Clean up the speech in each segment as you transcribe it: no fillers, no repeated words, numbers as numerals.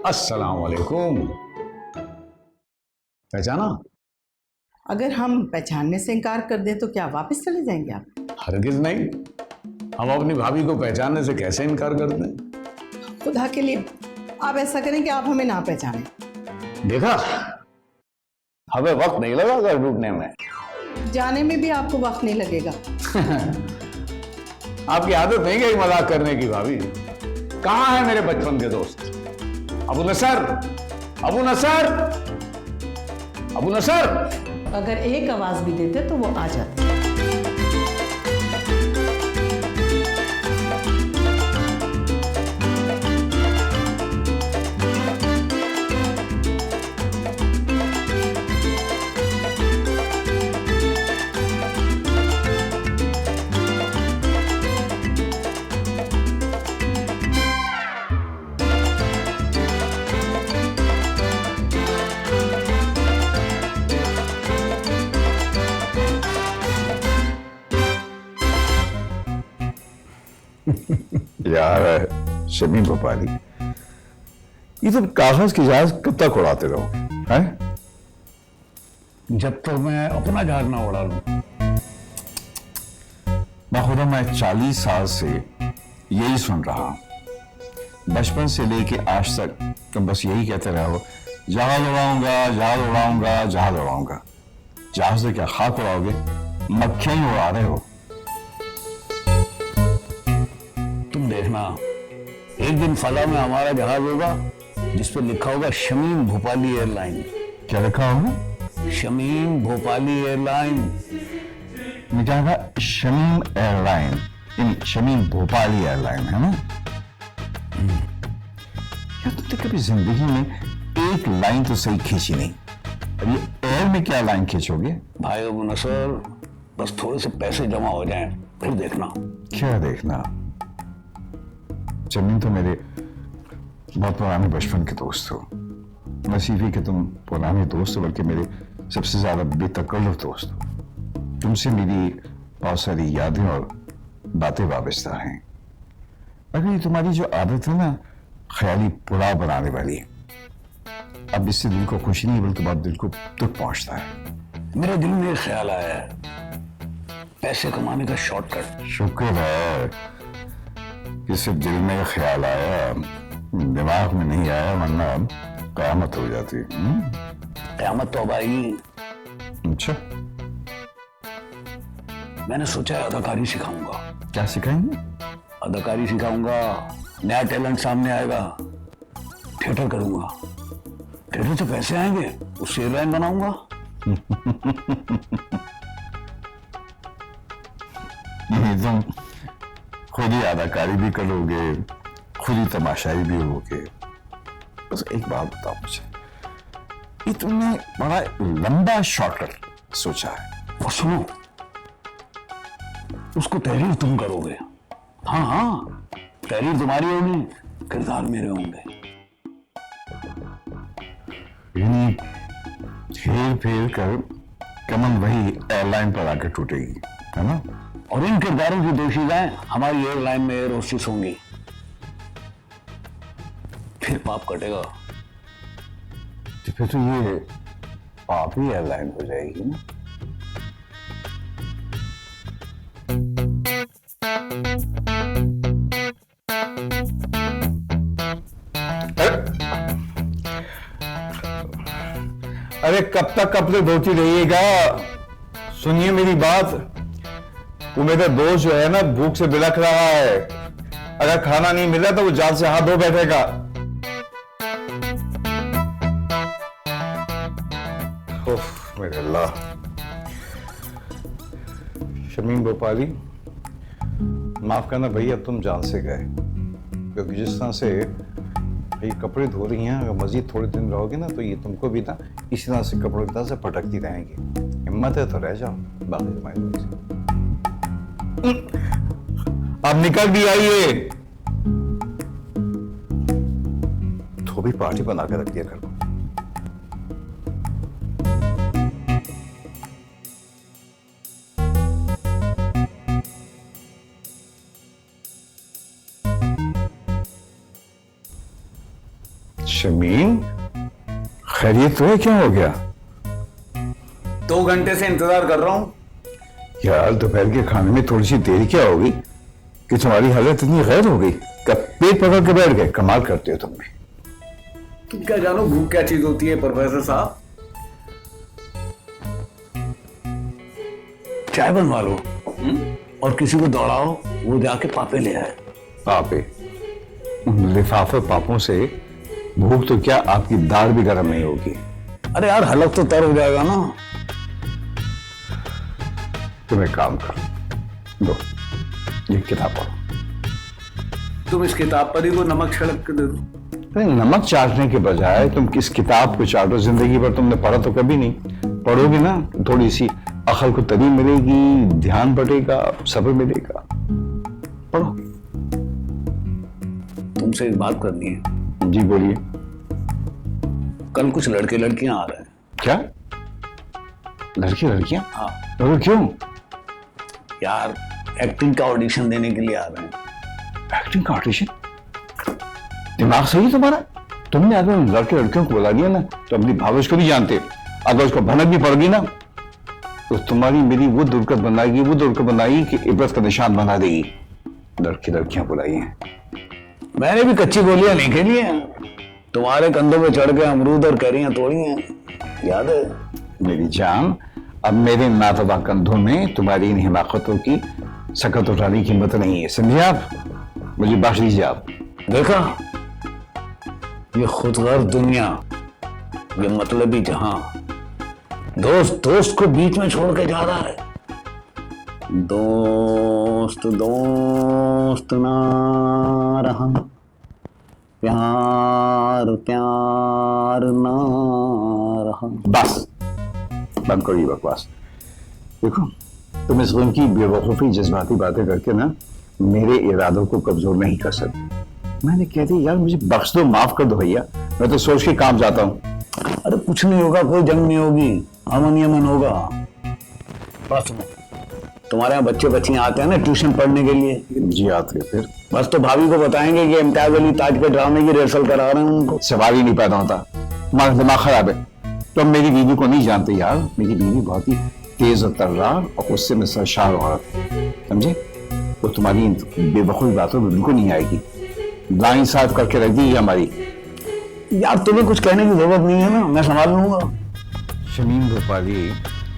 अस्सलाम वालेकुम। पहचाना? अगर हम पहचानने से इनकार कर दें तो क्या वापस चले जाएंगे आप? हरगिज नहीं। हम अपनी भाभी को पहचानने से कैसे इनकार करते हैं? खुदा के लिए आप ऐसा करें कि आप हमें ना पहचानें। देखा, हमें वक्त नहीं लगा घर ढूंढने में। जाने में भी आपको वक्त नहीं लगेगा। आपकी आदत नहीं गई मजाक करने की भाभी। कहाँ है मेरे बचपन के दोस्त? अबू नसर, अबू नसर, अबू नसर। अगर एक आवाज भी देते तो वो आ जाते। यार शमीम भोपाली, ये तुम कागज की जहाज कब तक उड़ाते रहोगे हैं? जब तक मैं अपना जहाज ना उड़ा लूं। खुदा मैं 40 साल से यही सुन रहा हूं। बचपन से लेके आज तक तुम बस यही कहते रहो, जहाज उड़ाऊंगा, जहाज उड़ाऊंगा, जहाज उड़ाऊंगा। जहाज से क्या खाक उड़ाओगे? मक्खियां ही उड़ा रहे हो। तुम देखना, एक दिन फला में हमारा जहाज होगा जिस पर लिखा होगा शमीम भोपाली एयरलाइन। क्या लिखा होगा? शमीम भोपाली एयरलाइन। क्या था? शमीम एयरलाइन, शमीम भोपाली एयरलाइन, है ना? यार तुमने कभी जिंदगी में एक लाइन तो सही खींची नहीं। अब ये एयर में क्या लाइन खींचोगे? भाई अबू नसर, बस थोड़े से पैसे जमा हो जाएं, फिर देखना। क्या देखना? जमीन तो मेरे बहुत पुराने बचपन के दोस्त हो। नसीबी के तुम पुराने दोस्त हो, बल्कि मेरे सबसे ज्यादा बेतकल्लुफ दोस्त हो। तुमसे मेरी बहुत सारी यादें और बातें वाबस्ता हैं। मगर ये तुम्हारी जो आदत है ना, ख्याली पुलाव बनाने वाली, अब इससे दिल को खुशी नहीं बल्कि बहुत दिल को दुख पहुंचता है। मेरे दिल में एक ख्याल आया है, पैसे कमाने का शॉर्टकट। शुक्र है कि सिर्फ दिल में ख्याल आया, दिमाग में नहीं आया, वरना क़यामत हो जाती। क़यामत तो अब आएगी। अच्छा, मैंने सोचा है अदाकारी सिखाऊंगा। क्या सिखाएंगे? अदाकारी सिखाऊंगा, नया टैलेंट सामने आएगा, थिएटर करूंगा, थिएटर से पैसे आएंगे, उससे एयरलाइन बनाऊंगा। नहीं, तुम खुद ही अदाकारी भी करोगे, खुद ही तमाशाई भी होगे। बस एक बात बताओ मुझे, ये तुमने बड़ा लंबा शॉर्टकट सोचा है। और सुनो, उसको तहरीर तुम करोगे। हाँ हाँ, तहरीर तुम्हारी होगी, किरदार मेरे होंगे। यानी फेर फेर कर कमल वही एयरलाइन पर आकर टूटेगी, है ना? और इन किरदारों की दोषीदाएं हमारी एयरलाइन में एयर होस्टेस होंगी। फिर पाप कटेगा। तो फिर तो ये आप ही एयरलाइन हो जाएगी ना? अरे कब तक कपड़े धोती रहिएगा? सुनिए मेरी बात, वो मेरा दोस्त जो है ना, भूख से बिलख रहा है। अगर खाना नहीं मिला तो वो जाल से हाथ धो बैठेगा। उफ, मेरे अल्लाह। शमीम भोपाली, माफ करना भैया, तुम जान से गए, क्योंकि जिस तरह से ये कपड़े धो रही हैं, अगर मजीद थोड़े दिन रहोगे ना तो ये तुमको भी ना इसी तरह से कपड़ों की तरह से फटकती रहेंगी। हिम्मत है तो रह जाओ, बाकी तुम्हारी मर्जी। अब निकल भी आइए, तो भी पार्टी बना के रख दिया घर को। शमीन, खैरियत तो है? क्या हो गया? 2 घंटे से इंतजार कर रहा हूं। यार दोपहर के खाने में थोड़ी सी देरी क्या होगी कि तुम्हारी हालत इतनी गैर हो गई? कब पेट पकड़ के बैठ गए? कमाल करते हो तुम भी। तुम क्या जानो भूख क्या चीज होती है प्रोफेसर साहब। चाय बनवा लो और किसी को दौड़ाओ, वो जाके पापे ले आए। पापे? उन लिफाफे पापों से भूख तो क्या, आपकी दाल भी गर्म नहीं होगी। अरे यार हलक तो तर हो जाएगा ना। तुम एक काम करो, दो ये किताब पढ़ो। तुम इस किताब पर ही वो नमक छिड़क के दे दो। नहीं, नमक चाटने के बजाय तुम किस किताब को चाटो। जिंदगी भर तुमने पढ़ा तो कभी नहीं, पढ़ोगे ना तो थोड़ी सी अकल को तरी मिलेगी, ध्यान बढ़ेगा, सब्र मिलेगा। पढ़ो। तुमसे एक बात करनी है। जी बोलिए। कल कुछ लड़के लड़कियां आ रहे हैं। क्या? लड़की लड़कियां? हाँ अरे क्यों? यार एक्टिंग का ऑडिशन देने के लिए आ रहे हैं। एक्टिंग का ऑडिशन? दिमाग सही है तुम्हारा? तुमने अगर उन लड़के लड़कियों को बुला लिया ना तो अपनी भावेश को भी जानते। अगर उसको भनक भी पड़ गई ना तो तुम्हारी मेरी वो दुर्गत बनाएगी कि इबरत का निशान बना देगी। लड़की लड़कियां बुलाई हैं। मैंने भी कच्ची गोलियां नहीं खेली हैं। तुम्हारे कंधों पे चढ़ के अमरूद और कैरियां तोड़ी हैं, याद है? मेरी जान, अब मेरे नातबा कंधों में तुम्हारी इन हिमाकतों की सकत उठाने की हिम्मत नहीं है, समझे आप? मुझे बख्श दीजिए आप। देखा, ये खुदगर्ज दुनिया, ये मतलबी जहां, दोस्त दोस्त को बीच में छोड़ के जा रहा है। दोस्त दोस्त ना रहा, प्यार प्यार ना रहा। बस बंद करो ये बकवास। देखो, तुम इस गम की बेवकूफी जज्बाती बातें करके ना मेरे इरादों को कमजोर नहीं कर सकते। मैंने कह दी यार मुझे बख्श दो, माफ कर दो भैया, मैं तो सोच के काम जाता हूँ। अरे कुछ नहीं होगा, कोई जंग नहीं होगी, अमन यमन होगा। बस तुम्हारे यहाँ बच्चे बच्चियां आते हैं ना ट्यूशन पढ़ने के लिए? जी आते हैं। फिर बस तो भाभी को बताएंगे कि इम्तियाज अली ताज के ड्रामे की रिहर्सल करा रहे हैं उनको। सवाल ही नहीं पैदा होता। तुम्हारा दिमाग खराब है। तुम मेरी बीवी को नहीं जानते यार। मेरी बीवी बहुत ही तेज और तर्रार और गुस्से में सरशार औरत है, समझे? वो तुम्हारी इन बेवकूफ बातों में बिल्कुल नहीं आएगी। लाइन साफ करके रख दी हमारी। यार तुम्हें कुछ कहने की जरूरत नहीं है ना, मैं संभाल लूंगा। शमीम भोपाली,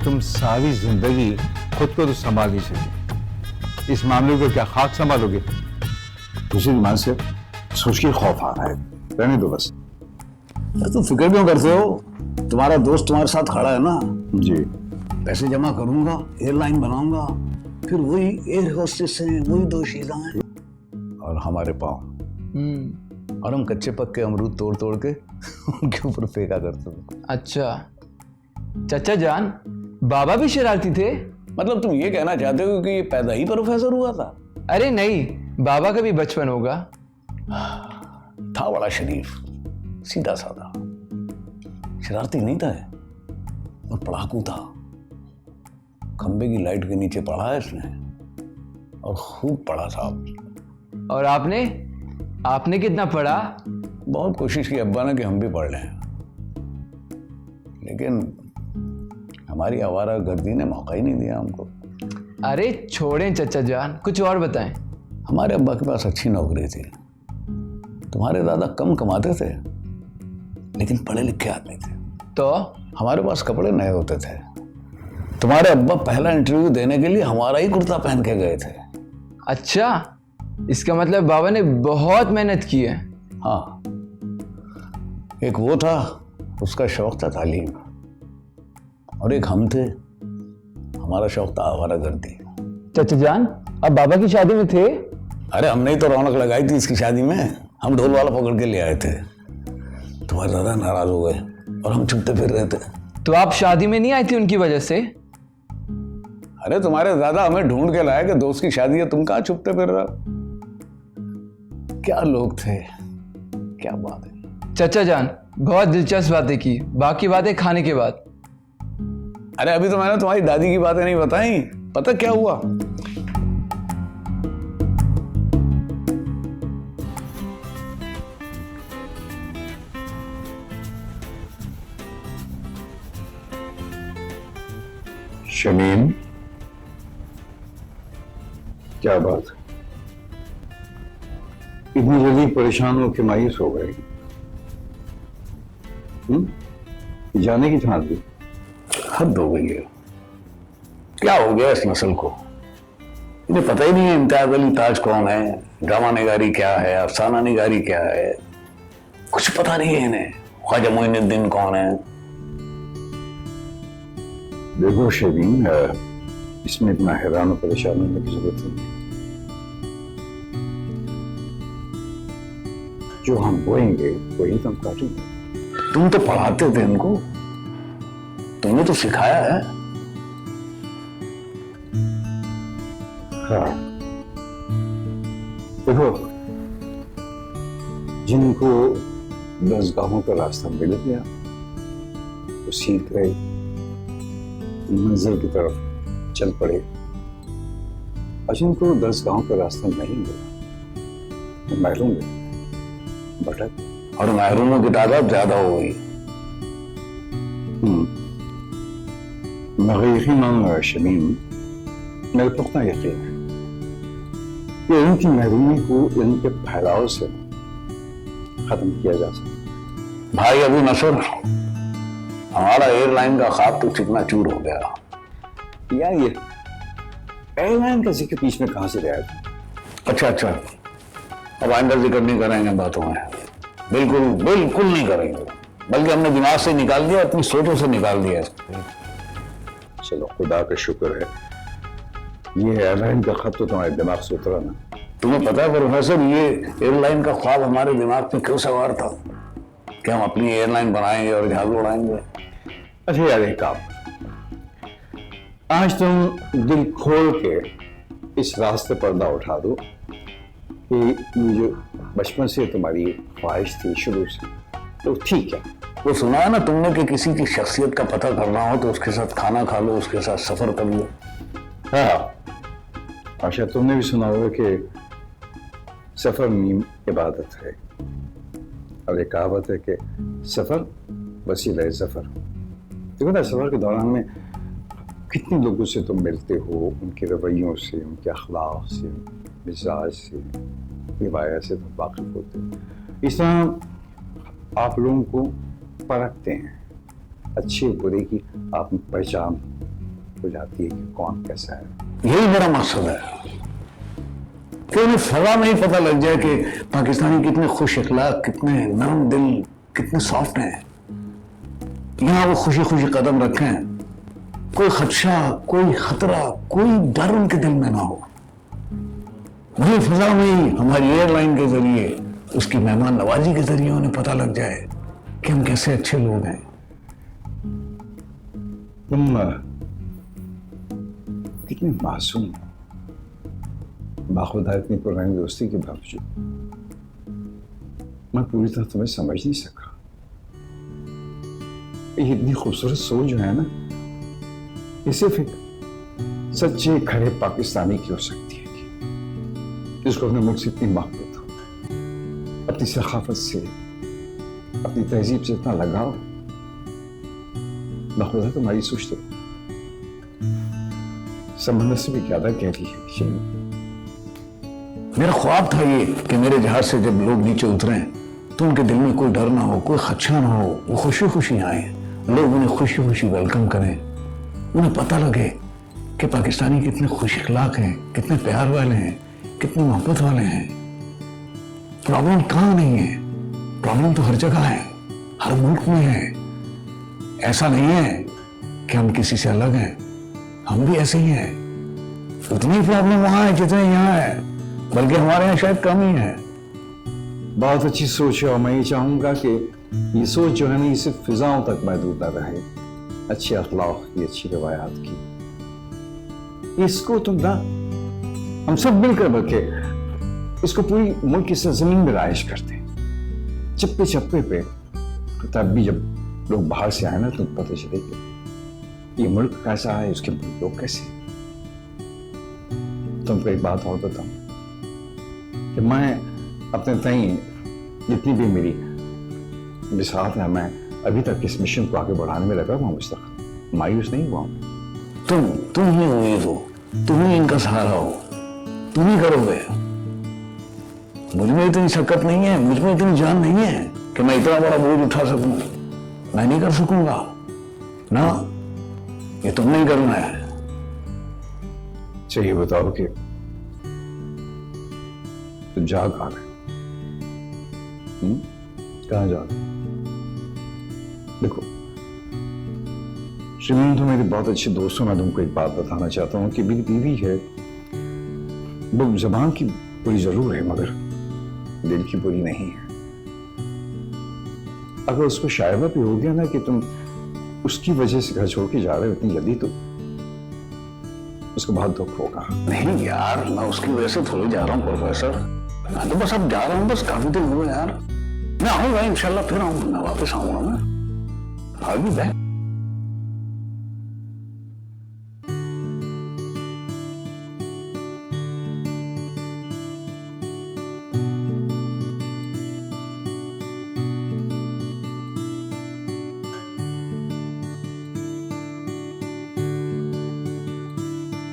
तुम सारी जिंदगी खुद को तो संभाल नहीं सकते, इस मामले को क्या खाक संभालोगे? दूसरी मान से सोच के खौफ आ रहा है। रहने दो बस। तुम फिक्र क्यों करते हो? तुम्हारा दोस्त तुम्हारे साथ खड़ा है ना। जी। पैसे जमा करूंगा, एयरलाइन बनाऊंगा, फिर वही एयर होस्टेस हैं, वही दोशीज़ा हैं और हमारे पाँव। और हम कच्चे पक्के अमरूद तोड़ तोड़ के उनके ऊपर फेंका करते थे। अच्छा चाचा जान, बाबा भी शरारती थे? मतलब तुम ये कहना चाहते हो कि ये पैदा ही प्रोफेसर हुआ था? अरे नहीं, बाबा का भी बचपन होगा। था बड़ा शरीफ, सीधा साधा, शरारती नहीं था और पढ़ाकू था। खंबे की लाइट के नीचे पढ़ा है इसने और खूब पढ़ा साहब। और आपने कितना पढ़ा? बहुत कोशिश की अब्बा ने कि हम भी पढ़ लें, लेकिन हमारी आवारागर्दी ने मौका ही नहीं दिया हमको। अरे छोड़ें चाचा जान, कुछ और बताएं। हमारे अब्बा के पास अच्छी नौकरी थी। तुम्हारे दादा कम कमाते थे लेकिन पढ़े लिखे आदमी थे। तो हमारे पास कपड़े नए होते थे। तुम्हारे अब्बा पहला इंटरव्यू देने के लिए हमारा ही कुर्ता पहन के गए थे। अच्छा, इसका मतलब बाबा ने बहुत मेहनत की है। हाँ, एक वो था, उसका शौक था तालीम, और एक हम थे, हमारा शौक था आवारागर्दी। चाचा जान, अब बाबा की शादी में थे? अरे हमने ही तो रौनक लगाई थी इसकी शादी में। हम ढोल वाला पकड़ के ले आए थे। तुम्हारे दादा नाराज हो गए और हम छुपते फिर रहे थे। तो आप शादी में नहीं आई थी उनकी वजह से? अरे तुम्हारे दादा हमें ढूंढ के लाए कि दोस्त की शादी है, तुम कहाँ छुपते फिर रहे हो? क्या लोग थे, क्या बात है। चाचा जान, बहुत दिलचस्प बातें की, बाकी बातें खाने के बाद। अरे अभी तो मैंने तुम्हारी दादी की बातें नहीं बताई। पता क्या हुआ? शमीम, क्या बात है? इतनी जल्दी परेशान हो के मायूस हो गए? जाने की ठान ली? हद हो गई है। क्या हो गया इस नस्ल को? इन्हें पता ही नहीं है इम्तियाज अली ताज कौन है, ड्रामा निगारी क्या है, अफसाना निगारी क्या है, कुछ पता नहीं है इन्हें। ख्वाजा मोइनुद्दीन कौन है? देखो शमीम, इसमें इतना हैरान और परेशान होने की जरूरत नहीं है। जो हम बोएंगे वही तो हम काटेंगे। तुम तो पढ़ाते थे इनको, तुमने तो सिखाया है। हाँ, देखो, जिनको दसगाहों का रास्ता मिल गया वो सीधे मंजिल की तरफ चल पड़े, और जिनको दसगाहों का रास्ता नहीं मिला वो महरूम गए, भटक। और महरूमों की तादाद ज्यादा हो गई। मगर यकीनन शमीम, मेरे पुख्ता यकीन है कि इनकी महरूमी को इनके फैलाव से खत्म किया जा सकता। भाई अबू नसर, हमारा एयरलाइन का ख्वाब तो चिकना चूर हो गया। यार ये एयरलाइन का जिक्र बीच में कहां से लाया था? अच्छा, अब आइंदा जिक्र नहीं करेंगे बातों में, बिल्कुल बिल्कुल नहीं करेंगे, बल्कि हमने दिमाग से निकाल दिया, अपनी सोचों से निकाल दिया। चलो खुदा का शुक्र है, ये एयरलाइन का खत तो तुम्हारे दिमाग से उतरा ना। तुम्हें पता है प्रोफेसर, ये एयरलाइन का ख्वाब हमारे दिमाग में क्यों सवार था कि हम अपनी एयरलाइन बनाएंगे और जहाज उड़ाएंगे। अच्छा यार, एक काम, आज तुम दिल खोल के इस रास्ते पर्दा उठा दो कि ये जो बचपन से तुम्हारी ख्वाहिश थी शुरू से, तो ठीक है। वो सुना है ना तुमने कि किसी की शख्सियत का पता करना हो तो उसके साथ खाना खा लो, उसके साथ सफर कर लो। हाँ, अच्छा तुमने भी सुना होगा कि सफर नीम इबादत है, और एक कहावत है कि सफर वसीला सफर। देखो ना, सफर के दौरान में कितने लोगों से तुम मिलते हो, उनके रवैयों से, उनके अखलाक से, मिजाज से, रिवायत से तुम वाकिफ होते हो। इस तरह आप लोगों को परखते हैं, अच्छे बुरे की आप पहचान हो जाती है कि कौन कैसा है। यही मेरा मकसद है कि उन्हें फजा में ही पता लग जाए कि पाकिस्तानी कितने खुश अखलाक, कितने नरम दिल, कितने सॉफ्ट हैं। यहाँ वो खुशी खुशी कदम रखें, कोई खदशा, कोई खतरा, कोई डर उनके दिल में ना हो। वही फजा में ही हमारी एयरलाइन के जरिए, उसकी मेहमान नवाजी के जरिए उन्हें पता लग जाए कि हम कैसे अच्छे लोग हैं। तुम कितने मासूम, बाखुदा इतनी पुरानी दोस्ती के बावजूद मैं पूरी तरह तुम्हें समझ नहीं सका। ये इतनी खूबसूरत सोच जो है ना, ये सिर्फ एक सच्चे खरे पाकिस्तानी की हो सकती है जिसको अपने मुल्क से इतनी मोहब्बत हो, अपनी सखाफत से, अपनी तहजीब से इतना लगाव। बाखुदा तुम्हारी सोच तो समंदर से भी ज्यादा गहरी है शमीम। मेरा ख्वाब था ये कि मेरे जहाज से जब लोग नीचे उतरें तो उनके दिल में कोई डर ना हो, कोई खदशा ना हो, वो खुशी खुशी आए, लोग उन्हें खुशी खुशी वेलकम करें, उन्हें पता लगे कि पाकिस्तानी कितने खुश अखलाक हैं, कितने प्यार वाले हैं, कितनी मोहब्बत वाले हैं। प्रॉब्लम कहाँ नहीं है, प्रॉब्लम तो हर जगह है, हर मुल्क में है। ऐसा नहीं है कि हम किसी से अलग हैं, हम भी ऐसे ही हैं। उतनी प्रॉब्लम वहां है जितने यहाँ है, बल्कि हमारे यहाँ शायद कम ही है। बहुत अच्छी सोच है, और मैं ये चाहूंगा कि ये सोच जो है ना, ये सिर्फ फिजाओं तक महदूद न रहे। अच्छे अखलाक की, अच्छी रवायात की, इसको तुम ना हम सब मिलकर बल्कि इसको पूरी मुल्क की सरजमीन में राइश करते हैं, चप्पे चप्पे पे। तब भी जब लोग बाहर से आए ना, तो पता चले कि ये मुल्क कैसा है, उसके लोग कैसे हैं। तुमको एक बात और बताऊं कि मैं अपने तई जितनी भी मेरी बिसात है, मैं अभी तक इस मिशन को आगे बढ़ाने में लगा हुआ, मुझ तक मायूस नहीं हुआ हूं। तुम ही हो ये तो, तुम ही इनका सहारा हो, तुम ही करोगे। मुझ में इतनी शक्कत नहीं है, मुझ में इतनी जान नहीं है कि मैं इतना बड़ा बोझ उठा सकूं। मैं नहीं कर सकूंगा ना, ये तुमने ही करना है। अच्छा ये बताओ कि तुम जा कहां गए? कहां जा रहे? देखो श्रीमान, तो मेरे बहुत अच्छे दोस्तों, मैं तुमको एक बात बताना चाहता हूं कि मेरी बीवी है, वो जबान की बुरी जरूर है मगर दिल की बुरी नहीं है। अगर उसको शायबा भी हो गया ना कि तुम उसकी वजह से घर छोड़ के जा रहे हो इतनी जल्दी, तो उसको बहुत दुख होगा। नहीं यार, मैं उसकी वजह से थोड़ी जा रहा हूँ प्रोफेसर, मैं तो बस अब जा रहा हूँ, बस काफी दिन हुए यार। मैं आऊंगा इंशाल्लाह, फिर आऊंगा, मैं वापस आऊंगा, मैं आई बी बैक।